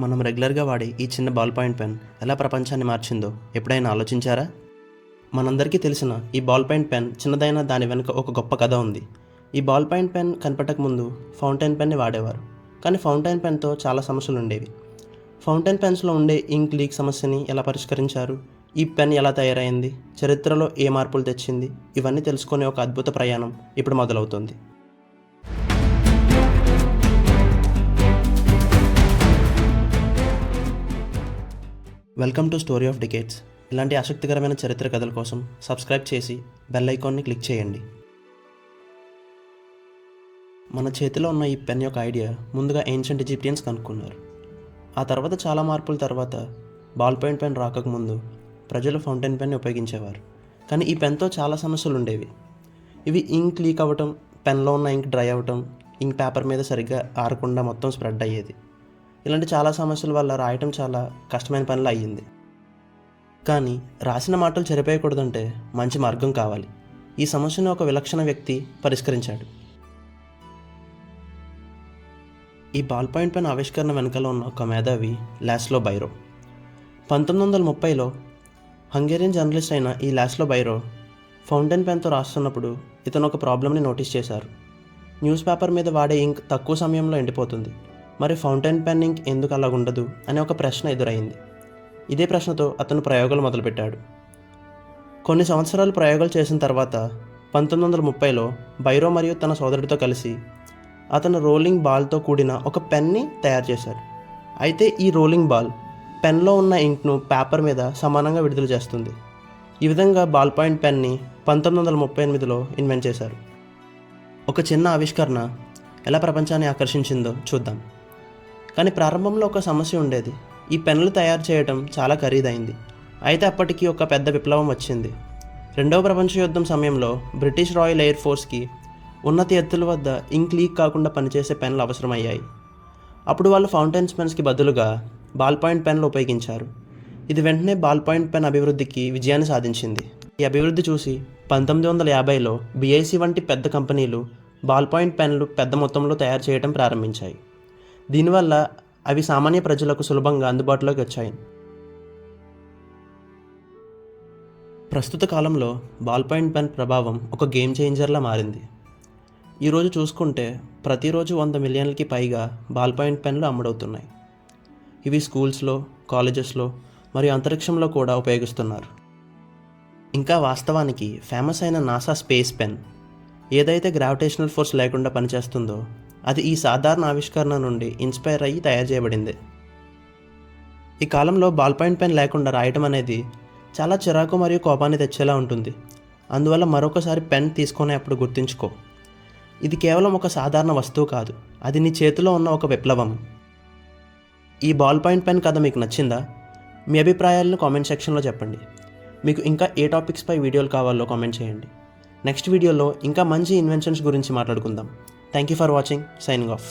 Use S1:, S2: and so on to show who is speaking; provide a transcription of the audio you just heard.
S1: మనం రెగ్యులర్గా వాడే ఈ చిన్న బాల్ పాయింట్ పెన్ ఎలా ప్రపంచాన్ని మార్చిందో ఎప్పుడైనా ఆలోచించారా? మనందరికీ తెలిసిన ఈ బాల్ పాయింట్ పెన్ చిన్నదైన దాని వెనుక ఒక గొప్ప కథ ఉంది. ఈ బాల్ పాయింట్ పెన్ కనిపెట్టక ముందు ఫౌంటైన్ పెన్ని వాడేవారు. కానీ ఫౌంటైన్ పెన్తో చాలా సమస్యలు ఉండేవి. ఫౌంటైన్ పెన్స్లో ఉండే ఇంక్ లీక్ సమస్యని ఎలా పరిష్కరించారు, ఈ పెన్ ఎలా తయారైంది, చరిత్రలో ఏ మార్పులు తెచ్చింది, ఇవన్నీ తెలుసుకునే ఒక అద్భుత ప్రయాణం ఇప్పుడు మొదలవుతుంది. Welcome to story of decades. ఇలాంటి ఆసక్తికరమైన చరిత్ర కథల కోసం సబ్స్క్రైబ్ చేసి బెల్ ఐకాన్ని క్లిక్ చేయండి. మన చేతిలో ఉన్న ఈ పెన్ యొక్క ఐడియా ముందుగా ఏన్షియంట్ ఈజిప్షియన్స్ కనుక్కున్నారు. ఆ తర్వాత చాలా మార్పుల తర్వాత బాల్ పాయింట్ పెన్ రాకముందు ప్రజలు ఫౌంటైన్ పెన్ని ఉపయోగించేవారు. కానీ ఈ పెన్తో చాలా సమస్యలు ఉండేవి. ఇవి ఇంక్ లీక్ అవ్వటం, పెన్లో ఉన్న ఇంక్ డ్రై అవ్వటం, ఇంక్ పేపర్ మీద సరిగ్గా ఆరకుండా మొత్తం స్ప్రెడ్ అయ్యేది. ఇలాంటి చాలా సమస్యల వల్ల రాయటం చాలా కష్టమైన పనిలా అయ్యింది. కానీ రాసిన మాటలు చెరిపేయకూడదంటే మంచి మార్గం కావాలి. ఈ సమస్యను ఒక విలక్షణ వ్యక్తి పరిష్కరించాడు. ఈ బాల్ పాయింట్ పెన్ ఆవిష్కరణ వెనుకలో ఉన్న ఒక మేధావి లాస్లో బైరో. 1930లో హంగేరియన్ జర్నలిస్ట్ అయిన ఈ లాస్లో బైరో ఫౌంటైన్ పెన్తో రాస్తున్నప్పుడు ఇతను ఒక ప్రాబ్లమ్ని నోటీస్ చేశారు. న్యూస్ పేపర్ మీద వాడే ఇంక్ తక్కువ సమయంలో ఎండిపోతుంది, మరి ఫౌంటైన్ పెన్ ఇంక్ ఎందుకు అలా ఉండదు అనే ఒక ప్రశ్న ఎదురైంది. ఇదే ప్రశ్నతో అతను ప్రయోగాలు మొదలుపెట్టాడు. కొన్ని సంవత్సరాలు ప్రయోగాలు చేసిన తర్వాత 1930లో బైరో మరియు తన సోదరుడితో కలిసి అతను రోలింగ్ బాల్తో కూడిన ఒక పెన్ని తయారు చేశాడు. అయితే ఈ రోలింగ్ బాల్ పెన్లో ఉన్న ఇంక్ను పేపర్ మీద సమానంగా విడుదల చేస్తుంది. ఈ విధంగా బాల్ పాయింట్ పెన్ని 1938లో ఇన్వెంట్ చేశారు. ఒక చిన్న ఆవిష్కరణ ఎలా ప్రపంచాన్ని ఆకర్షించిందో చూద్దాం. కానీ ప్రారంభంలో ఒక సమస్య ఉండేది. ఈ పెన్నులు తయారు చేయడం చాలా ఖరీదైంది. అయితే అప్పటికి ఒక పెద్ద విప్లవం వచ్చింది. రెండవ ప్రపంచ యుద్ధం సమయంలో బ్రిటిష్ రాయల్ ఎయిర్ ఫోర్స్కి ఉన్నత ఎత్తుల వద్ద ఇంక్ లీక్ కాకుండా పనిచేసే పెన్నులు అవసరమయ్యాయి. అప్పుడు వాళ్ళు ఫౌంటైన్ పెన్స్కి బదులుగా బాల్ పాయింట్ పెన్లు ఉపయోగించారు. ఇది వెంటనే బాల్ పాయింట్ పెన్ అభివృద్ధికి విజయాన్ని సాధించింది. ఈ అభివృద్ధి చూసి 1950లో BIC వంటి పెద్ద కంపెనీలు బాల్ పాయింట్ పెన్లు పెద్ద మొత్తంలో తయారు చేయడం ప్రారంభించాయి. దీనివల్ల అవి సామాన్య ప్రజలకు సులభంగా అందుబాటులోకి వచ్చాయి. ప్రస్తుత కాలంలో బాల్ పాయింట్ పెన్ ప్రభావం ఒక గేమ్ చేంజర్లా మారింది. ఈరోజు చూసుకుంటే ప్రతిరోజు 100 మిలియన్లకి పైగా బాల్ పాయింట్ పెన్లు అమ్ముడవుతున్నాయి. ఇవి స్కూల్స్లో, కాలేజెస్లో మరియు అంతరిక్షంలో కూడా ఉపయోగిస్తున్నారు. ఇంకా వాస్తవానికి ఫేమస్ అయిన నాసా స్పేస్ పెన్ ఏదైతే గ్రావిటేషనల్ ఫోర్స్ లేకుండా పనిచేస్తుందో అది ఈ సాధారణ ఆవిష్కరణ నుండి ఇన్స్పైర్ అయ్యి తయారు చేయబడింది. ఈ కాలంలో బాల్ పాయింట్ పెన్ లేకుండా రాయటం అనేది చాలా చిరాకు మరియు కోపాన్ని తెచ్చేలా ఉంటుంది. అందువల్ల మరొకసారి పెన్ తీసుకునేప్పుడు గుర్తుంచుకో, ఇది కేవలం ఒక సాధారణ వస్తువు కాదు, అది నీ చేతిలో ఉన్న ఒక విప్లవం. ఈ బాల్ పాయింట్ పెన్ కథ మీకు నచ్చిందా? మీ అభిప్రాయాలను కామెంట్ సెక్షన్లో చెప్పండి. మీకు ఇంకా ఏ టాపిక్స్పై వీడియోలు కావాలో కామెంట్ చేయండి. నెక్స్ట్ వీడియోలో ఇంకా మంచి ఇన్వెన్షన్స్ గురించి మాట్లాడుకుందాం. Thank you for watching. Signing off.